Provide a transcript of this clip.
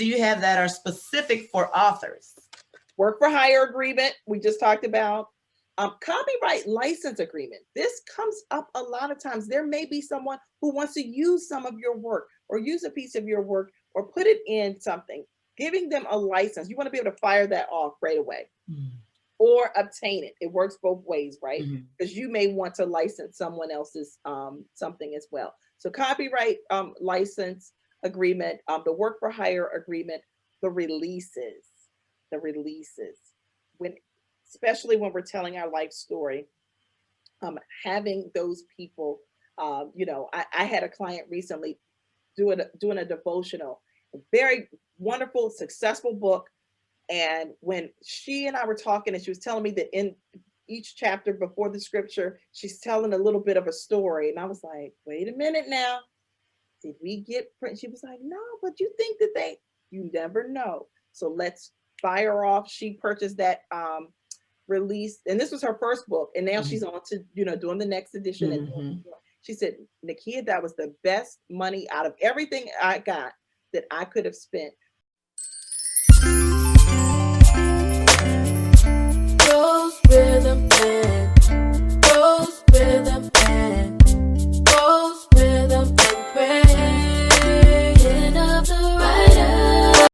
do you have that are specific for authors? Work for hire agreement, we just talked about. Copyright license agreement. This comes up a lot of times. There may be someone who wants to use some of your work or use a piece of your work or put it in something. Giving them a license. You want to be able to fire that off right away. Or obtain it. It works both ways, right? Because you may want to license someone else's something as well. So copyright license agreement, the work for hire agreement, the releases, when, especially when we're telling our life story, having those people, you know, I had a client recently doing a devotional, a very wonderful, successful book. And when she and I were talking, and she was telling me that in each chapter before the scripture, she's telling a little bit of a story. And I was like, wait a minute now. Did we get print? She was like, no, but you think that you never know. So let's fire off. She purchased that release. And this was her first book. And now she's on to, you know, doing the next edition. And she said, Nakia, that was the best money out of everything I got that I could have spent,